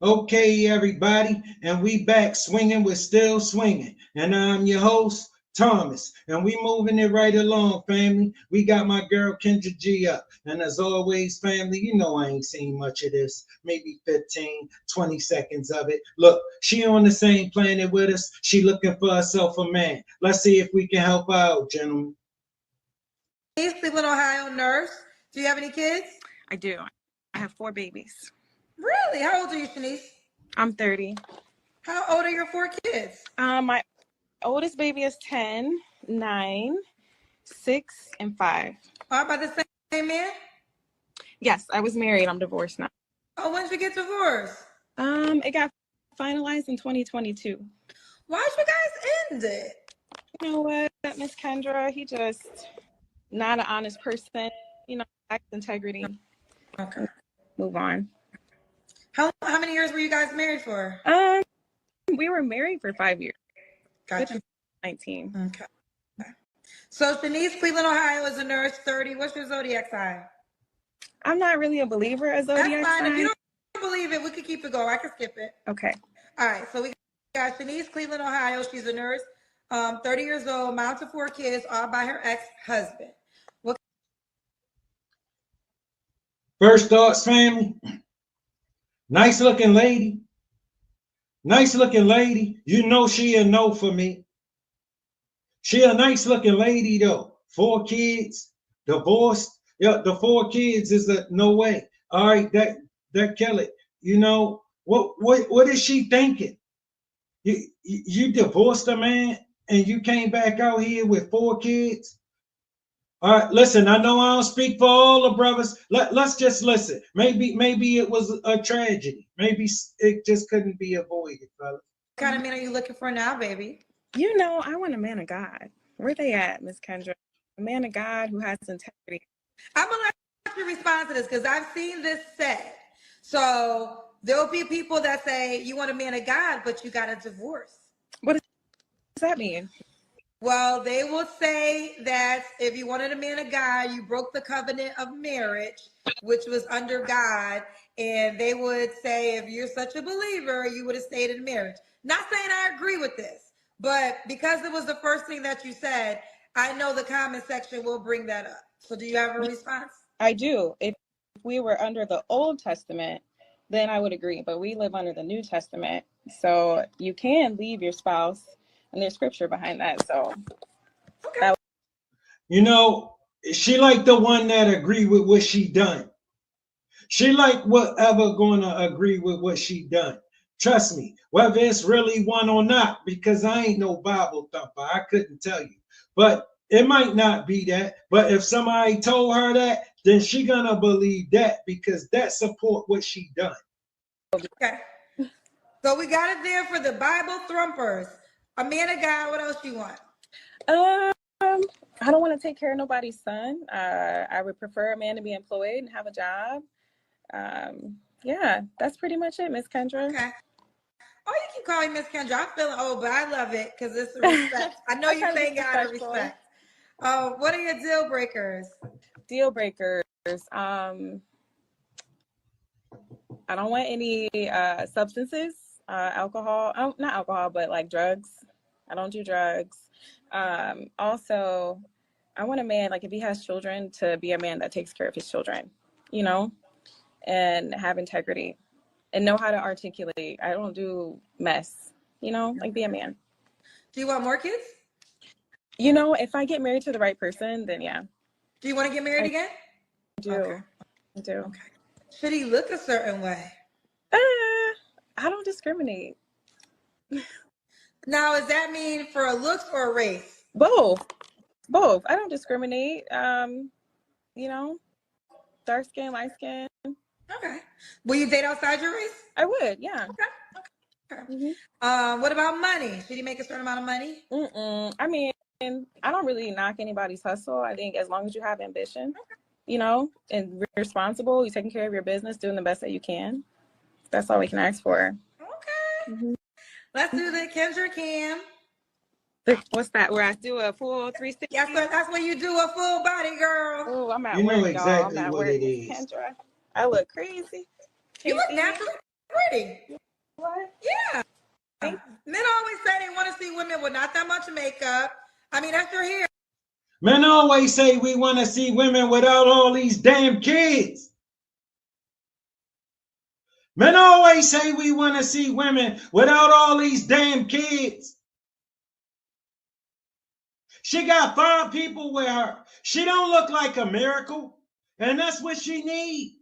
Okay, everybody, and we back swinging with still swinging, and I'm your host Thomas, and we moving it right along, family. We got my girl Kendra G up, and as always, family, you know I ain't seen much of this, maybe 15, 20 seconds of it. Look, she on the same planet with us. She looking for herself a man. Let's see if we can help her out, gentlemen. Denise, Cleveland, Ohio nurse. Do you have any kids? I do. I have 4 babies. Really? How old are you, Shanice? I'm 30. How old are your 4 kids? My oldest baby is 10, 9, 6, and 5. All by the same man? Yes, I was married. I'm divorced now. Oh, when did you get divorced? It got finalized in 2022. Why'd you guys end it? You know what, Miss Kendra? He just not an honest person. You know, lacks integrity. Okay. Move on. How many years were you guys married for? We were married for 5 years. Gotcha. 19. Okay. So Denise, Cleveland, Ohio is a nurse, 30. What's your zodiac sign? I'm not really a believer of zodiac That's fine. sign. If you don't believe it, we could keep it going. I can skip it. Okay. All right. So we got Shanice, Cleveland, Ohio. She's a nurse, 30 years old, mom to 4 kids, all by her ex-husband. First thoughts, family. Nice looking lady. Nice looking lady. You know she a no for me. She a nice looking lady though. 4 kids, divorced. Yeah, the 4 kids is a no way. All right, that kill it. You know what is she thinking? You divorced a man and you came back out here with 4 kids. All right, listen. I know I don't speak for all the brothers. Let's just listen. Maybe it was a tragedy. Maybe it just couldn't be avoided, fellas. What kind of man are you looking for now, baby? You know, I want a man of God. Where they at, Miss Kendra? A man of God who has integrity. I'm gonna let you respond to this because I've seen this said. So there'll be people that say you want a man of God, but you got a divorce. What does that mean? Well, they will say that if you wanted a man of God, you broke the covenant of marriage, which was under God. And they would say, if you're such a believer, you would have stayed in marriage. Not saying I agree with this, but because it was the first thing that you said, I know the comment section will bring that up. So do you have a response? I do. If we were under the Old Testament, then I would agree. But we live under the New Testament. So you can leave your spouse, and there's scripture behind that. So okay. You know, she like the one that agree with what she done. She like whatever gonna agree with what she done. Trust me, whether it's really one or not, because I ain't no Bible thumper. I couldn't tell you. But it might not be that. But if somebody told her that, then she gonna believe that because that support what she done. Okay. So we got it there for the Bible thrumpers. A man of God, what else you want? I don't want to take care of nobody's son. I would prefer a man to be employed and have a job. Yeah, that's pretty much it, Miss Kendra. Okay. Oh, you keep calling Miss Kendra. I'm feeling old, but I love it because it's respect. I know you're saying out of respect. What are your deal breakers? Deal breakers. I don't want any substances, alcohol. Not alcohol, but like drugs. I don't do drugs. Also, I want a man, like if he has children, to be a man that takes care of his children, you know, and have integrity and know how to articulate. I don't do mess, you know, like be a man. Do you want more kids? You know, if I get married to the right person, then yeah. Do you want to get married again? I do. Okay. I do. Okay. Should he look a certain way? I don't discriminate. Now, does that mean for a looks or a race? Both. I don't discriminate. You know, dark skin, light skin. Okay. Will you date outside your race? I would, yeah. Okay. Mm-hmm. What about money? Should he make a certain amount of money? I mean, I don't really knock anybody's hustle. I think as long as you have ambition, you know, and responsible, you're taking care of your business, doing the best that you can. That's all we can ask for. Okay. Mm-hmm. Let's do the Kendra Cam. What's that? Where I do a full 360? Yes, sir. That's when you do a full body, girl. Oh, I'm at you work, know exactly y'all. I'm at what work, it is. Kendra. I look crazy. You look naturally pretty. What? Yeah. Men always say they want to see women with not that much makeup. I mean, that's your hair. Men always say we want to see women without all these damn kids. Men always say we want to see women without all these damn kids. She got 5 people with her. She don't look like a miracle, and that's what she needs.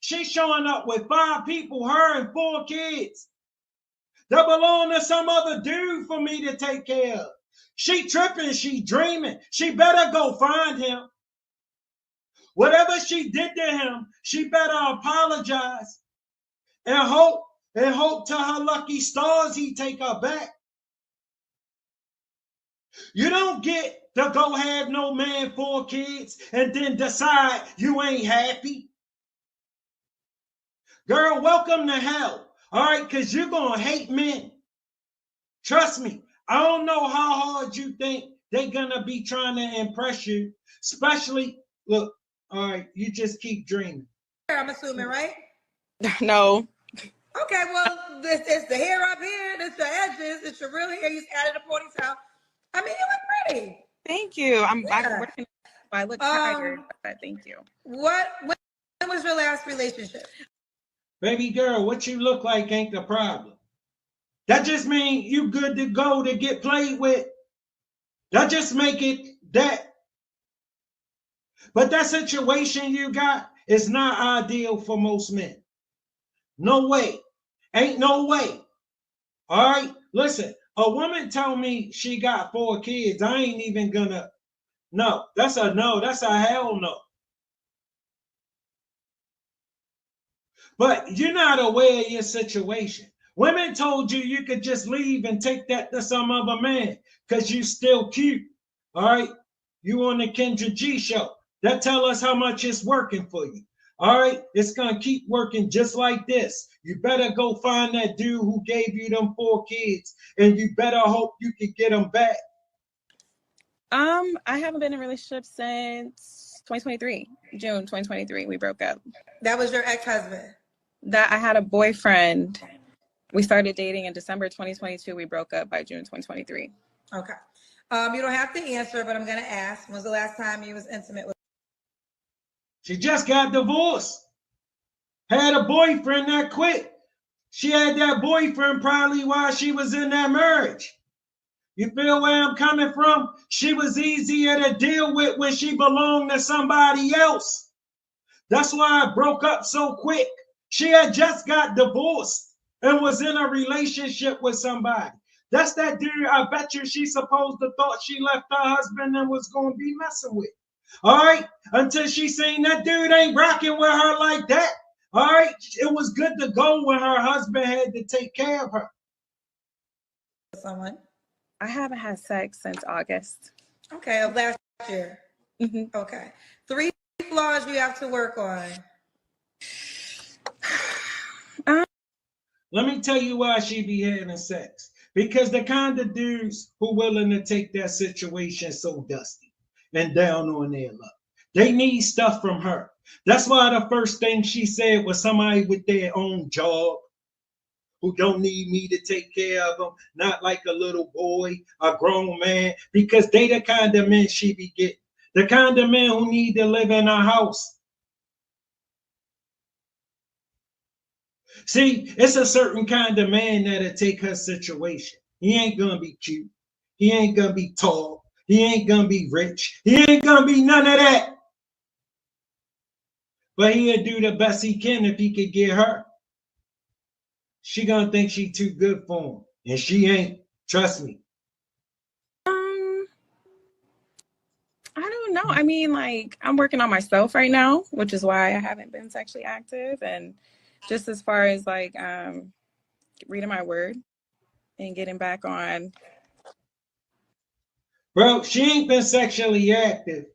She's showing up with 5 people, her and 4 kids that belong to some other dude for me to take care of. She tripping, she dreaming. She better go find him. Whatever she did to him, she better apologize and hope to her lucky stars he take her back. You don't get to go have no man, 4 kids, and then decide you ain't happy. Girl, welcome to hell. All right, because you're going to hate men. Trust me, I don't know how hard you think they're going to be trying to impress you. Especially, look, all right, you just keep dreaming. I'm assuming, right? No. Okay, well, it's the hair up here, it's the edges, it's your real hair. You added a ponytail. I mean, you look pretty. Thank you. I'm Yeah. working. I look tired, but thank you. When was your last relationship? Baby girl, what you look like ain't the problem. That just means you good to go to get played with. That just make it that. But that situation you got is not ideal for most men. No way. Ain't no way. All right? Listen, a woman told me she got 4 kids. I ain't even gonna. No, that's a no. That's a hell no. But you're not aware of your situation. Women told you could just leave and take that to some other man because you still cute. All right? You on the Kendra G show. That tell us how much it's working for you. All right? It's going to keep working just like this. You better go find that dude who gave you them 4 kids, and you better hope you can get them back. I haven't been in a relationship since 2023. June 2023, we broke up. That was your ex-husband? That I had a boyfriend. We started dating in December 2022. We broke up by June 2023. Okay. You don't have to answer, but I'm going to ask. When was the last time you was intimate with? She just got divorced. Had a boyfriend that quit. She had that boyfriend probably while she was in that marriage. You feel where I'm coming from? She was easier to deal with when she belonged to somebody else. That's why I broke up so quick. She had just got divorced and was in a relationship with somebody. That's that dude I bet you she supposed to thought she left her husband and was going to be messing with. All right? Until she seen that dude ain't rocking with her like that. All right? It was good to go when her husband had to take care of her. Someone? I haven't had sex since August. Okay, of last year. Mm-hmm. Okay. 3 flaws you have to work on. Let me tell you why she be having sex. Because the kind of dudes who willing to take that situation so dusty and down on their luck. They need stuff from her. That's why the first thing she said was somebody with their own job, who don't need me to take care of them, not like a little boy, a grown man, because they the kind of men she be getting. The kind of men who need to live in a house. See, it's a certain kind of man that'll take her situation. He ain't gonna be cute. He ain't gonna be tall. He ain't gonna be rich. He ain't gonna be none of that. But he'll do the best he can if he could get her. She gonna think she too good for him. And she ain't. Trust me. I don't know. I mean, like, I'm working on myself right now, which is why I haven't been sexually active. And just as far as like reading my word and getting back on. Bro, she ain't been sexually active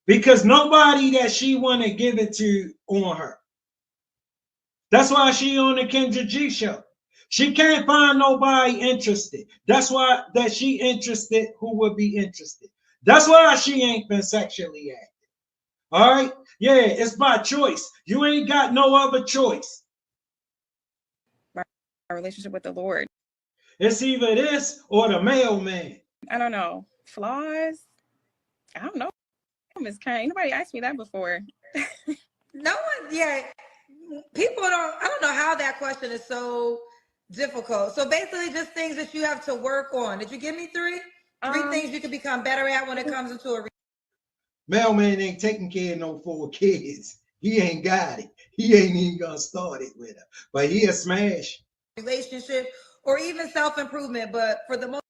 because nobody that she want to give it to on her. That's why she on the Kendra G show. She can't find nobody interested. That's why that she interested who would be interested. That's why she ain't been sexually active. All right? Yeah, it's by choice. You ain't got no other choice. relationship with the Lord. It's either this or the mailman. I don't know. Flaws? I don't know, Miss Kane. Nobody asked me that before. No one, yeah. People don't, I don't know how that question is so difficult. So basically just things that you have to work on. Did you give me three? Three things you can become better at when it comes into a Mailman ain't taking care of no 4 kids. He ain't got it. He ain't even gonna start it with her. But he'll smash. relationship or even self-improvement. But for the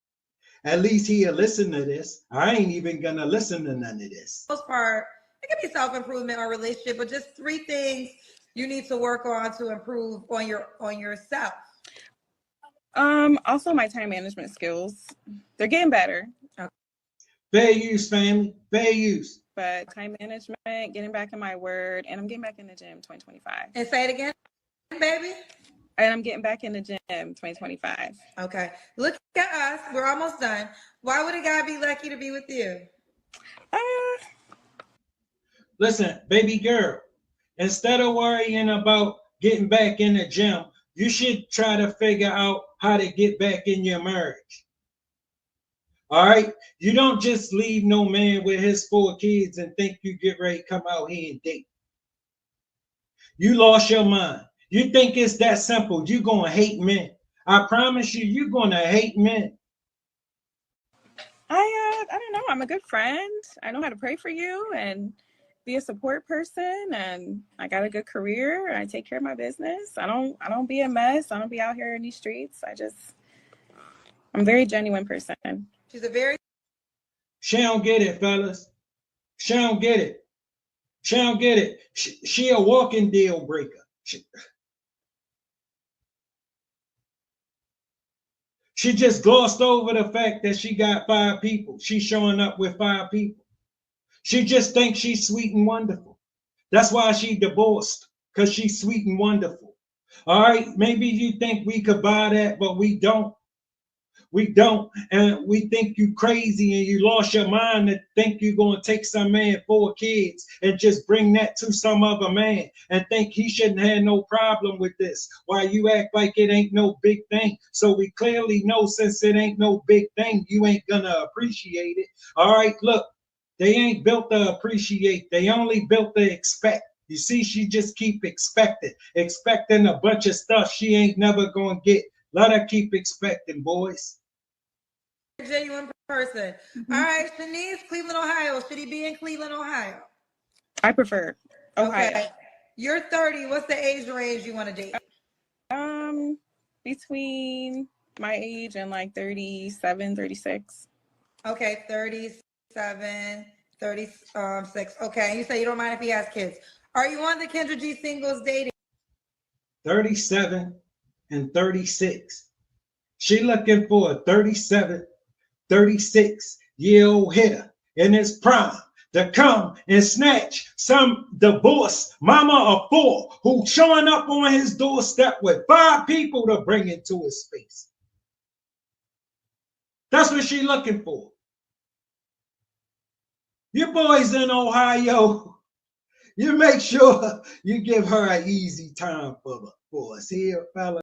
At least he'll listen to this. I ain't even gonna listen to none of this. most part, it can be self-improvement or relationship, but just 3 things you need to work on to improve on yourself. Also my time management skills. They're getting better. Okay. Fair use, family. Fair use. But time management, getting back in my word, and I'm getting back in the gym 2025. And say it again, baby. And I'm getting back in the gym 2025. Okay. Look at us. We're almost done. Why would a guy be lucky to be with you? Listen, baby girl, instead of worrying about getting back in the gym, you should try to figure out how to get back in your marriage. All right? You don't just leave no man with his 4 kids and think you get ready to come out here and date. You lost your mind. You think it's that simple. You're going to hate men. I promise you, you're going to hate men. I don't know. I'm a good friend. I know how to pray for you and be a support person, and I got a good career. I take care of my business. I don't be a mess. I don't be out here in these streets. I'm a very genuine person. She's a very She don't get it, fellas. She don't get it. She don't get it. She a walking deal breaker. She just glossed over the fact that she got 5 people. She's showing up with 5 people. She just thinks she's sweet and wonderful. That's why she divorced, because she's sweet and wonderful. All right, maybe you think we could buy that, but we don't. We don't, and we think you crazy and you lost your mind to think you're going to take some man 4 kids and just bring that to some other man and think he shouldn't have no problem with this while you act like it ain't no big thing. So we clearly know since it ain't no big thing, you ain't going to appreciate it. All right, look, they ain't built to appreciate. They only built to expect. You see, she just keep expecting a bunch of stuff she ain't never going to get. Let her keep expecting, boys. genuine person. Mm-hmm. All right, Denise, Cleveland, Ohio. Should he be in Cleveland, Ohio? I prefer Ohio. Okay. You're 30. What's the age range you want to date? Between my age and like 37, 36. Okay, 37, 36. Okay, you say you don't mind if he has kids. Are you on the Kendra G singles dating? 37 and 36. She looking for a 37, 36-year-old hitter in his prime to come and snatch some divorced mama of 4 who showing up on his doorstep with 5 people to bring into his space. That's what she looking for. You boys in Ohio, you make sure you give her an easy time for us here, fella.